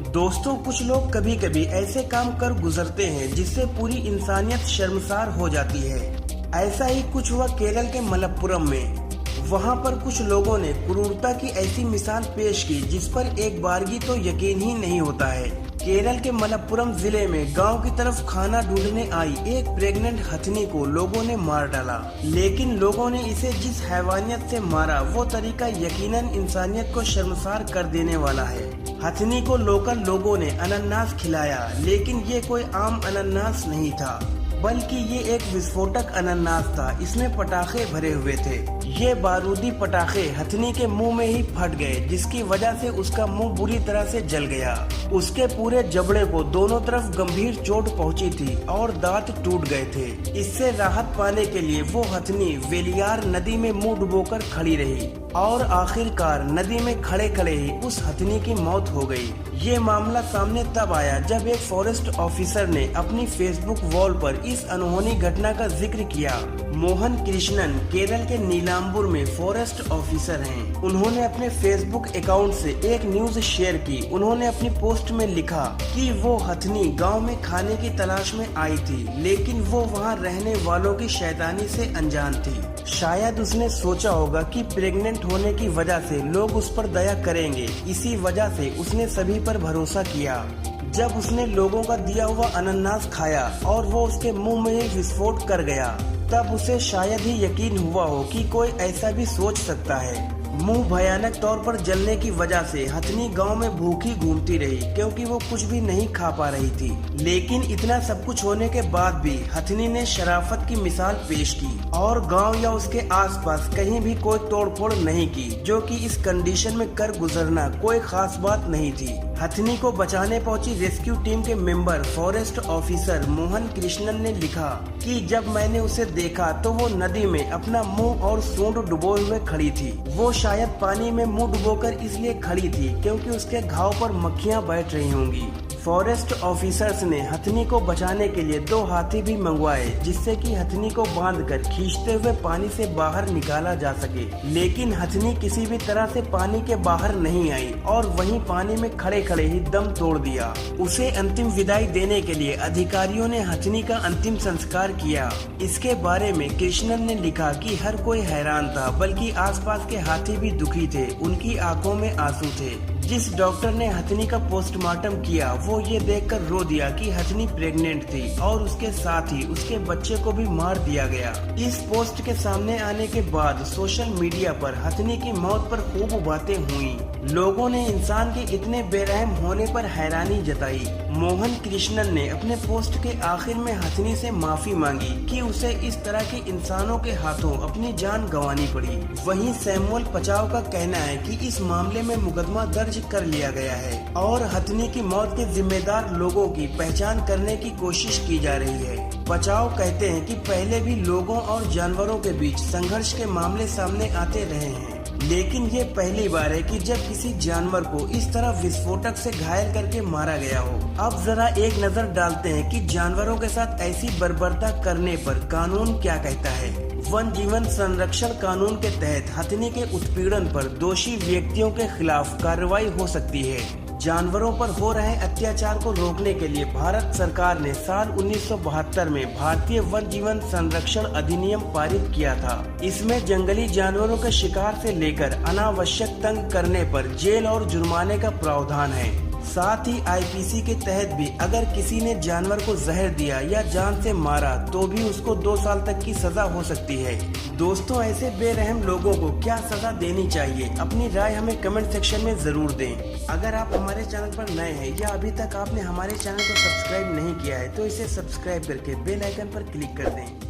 दोस्तों, कुछ लोग कभी कभी ऐसे काम कर गुजरते हैं जिससे पूरी इंसानियत शर्मसार हो जाती है। ऐसा ही कुछ हुआ केरल के मलप्पुरम में। वहां पर कुछ लोगों ने क्रूरता की ऐसी मिसाल पेश की जिस पर एक बारगी तो यकीन ही नहीं होता है। केरल के मलप्पुरम जिले में गांव की तरफ खाना ढूंढने आई एक प्रेग्नेंट हथनी को लोगों ने मार डाला। लेकिन लोगों ने इसे जिस हैवानियत से मारा वो तरीका यकीनन इंसानियत को शर्मसार कर देने वाला है। हथनी को लोकल लोगों ने अनानास खिलाया, लेकिन ये कोई आम अनानास नहीं था, बल्कि ये एक विस्फोटक अनानास था। इसमें पटाखे भरे हुए थे। ये बारूदी पटाखे हथनी के मुंह में ही फट गए, जिसकी वजह से उसका मुंह बुरी तरह से जल गया। उसके पूरे जबड़े को दोनों तरफ गंभीर चोट पहुंची थी और दांत टूट गए थे। इससे राहत पाने के लिए वो हथनी वेलियार नदी में मुंह डुबोकर खड़ी रही और आखिरकार नदी में खड़े खड़े ही उस हथनी की मौत हो गई। ये मामला सामने तब आया जब एक फॉरेस्ट ऑफिसर ने अपनी फेसबुक वॉल पर इस अनहोनी घटना का जिक्र किया। मोहन कृष्णन केरल के नीलाम्बूर में फॉरेस्ट ऑफिसर हैं। उन्होंने अपने फेसबुक अकाउंट से एक न्यूज शेयर की। उन्होंने अपनी पोस्ट में लिखा कि वो हथनी गांव में खाने की तलाश में आई थी, लेकिन वो वहां रहने वालों की शैतानी से अनजान थी। शायद उसने सोचा होगा कि प्रेग्नेंट होने की वजह से लोग उस पर दया करेंगे, इसी वजह से उसने सभी पर भरोसा किया। जब उसने लोगों का दिया हुआ अनानास खाया और वो उसके मुंह में ही विस्फोट कर गया, तब उसे शायद ही यकीन हुआ हो कि कोई ऐसा भी सोच सकता है। मुंह भयानक तौर पर जलने की वजह से हथनी गांव में भूखी घूमती रही, क्योंकि वो कुछ भी नहीं खा पा रही थी। लेकिन इतना सब कुछ होने के बाद भी हथनी ने शराफत की मिसाल पेश की और गांव या उसके आसपास कहीं भी कोई तोड़फोड़ नहीं की, जो कि इस कंडीशन में कर गुजरना कोई खास बात नहीं थी। हथनी को बचाने पहुंची रेस्क्यू टीम के member forest officer Mohan Krishnan ने लिखा कि जब मैंने उसे देखा तो वो नदी में अपना मुंह और सूंड डुबोए हुए खड़ी थी। वो शायद पानी में मुंह डुबोकर इसलिए खड़ी थी क्योंकि उसके घाव पर मक्खियां बैठ रही होंगी। फॉरेस्ट ऑफिसर्स ने हथनी को बचाने के लिए 2 हाथी भी मंगवाए, जिससे कि हथनी को बांधकर खींचते हुए पानी से बाहर निकाला जा सके। लेकिन हथनी किसी भी तरह से पानी के बाहर नहीं आई और वहीं पानी में खड़े खड़े ही दम तोड़ दिया। उसे अंतिम विदाई देने के लिए अधिकारियों ने हथनी का अंतिम संस्कार किया। इसके बारे में कृष्णन ने लिखा कि हर कोई हैरान था, बल्कि आसपास के हाथी भी दुखी थे। उनकी आंखों में आंसू थे। जिस डॉक्टर ने हथनी का पोस्टमार्टम किया वो ये देखकर रो दिया कि हथनी प्रेग्नेंट थी और उसके साथ ही उसके बच्चे को भी मार दिया गया। इस पोस्ट के सामने आने के बाद सोशल मीडिया पर हथनी की मौत पर खूब बातें हुई। लोगों ने इंसान के इतने बेरहम होने पर हैरानी जताई। मोहन कृष्णन ने अपने पोस्ट के आखिर में हथनी से माफी मांगी कि उसे इस तरह के इंसानों के हाथों अपनी जान गंवानी पड़ी। वहीं सैमुअल पचाव का कहना है कि इस मामले में मुकदमा दर्ज कर लिया गया है और हथनी की मौत के जिम्मेदार लोगों की पहचान करने की कोशिश की जा रही है। पचाव कहते हैं कि पहले भी लोगों और जानवरों के बीच संघर्ष के मामले सामने आते रहे हैं, लेकिन ये पहली बार है कि जब किसी जानवर को इस तरह विस्फोटक से घायल करके मारा गया हो। अब जरा एक नजर डालते हैं कि जानवरों के साथ ऐसी बर्बरता करने पर कानून क्या कहता है। वन जीवन संरक्षण कानून के तहत हथनी के उत्पीड़न पर दोषी व्यक्तियों के खिलाफ कार्रवाई हो सकती है। जानवरों पर हो रहे अत्याचार को रोकने के लिए भारत सरकार ने साल 1972 में भारतीय वन जीवन संरक्षण अधिनियम पारित किया था। इसमें जंगली जानवरों के शिकार से लेकर अनावश्यक तंग करने पर जेल और जुर्माने का प्रावधान है। साथ ही आईपीसी के तहत भी अगर किसी ने जानवर को जहर दिया या जान से मारा तो भी उसको 2 साल तक की सजा हो सकती है। दोस्तों, ऐसे बेरहम लोगों को क्या सजा देनी चाहिए, अपनी राय हमें कमेंट सेक्शन में जरूर दें। अगर आप हमारे चैनल पर नए हैं या अभी तक आपने हमारे चैनल को सब्सक्राइब नहीं किया है तो इसे सब्सक्राइब करके बेल आइकन पर क्लिक कर दें।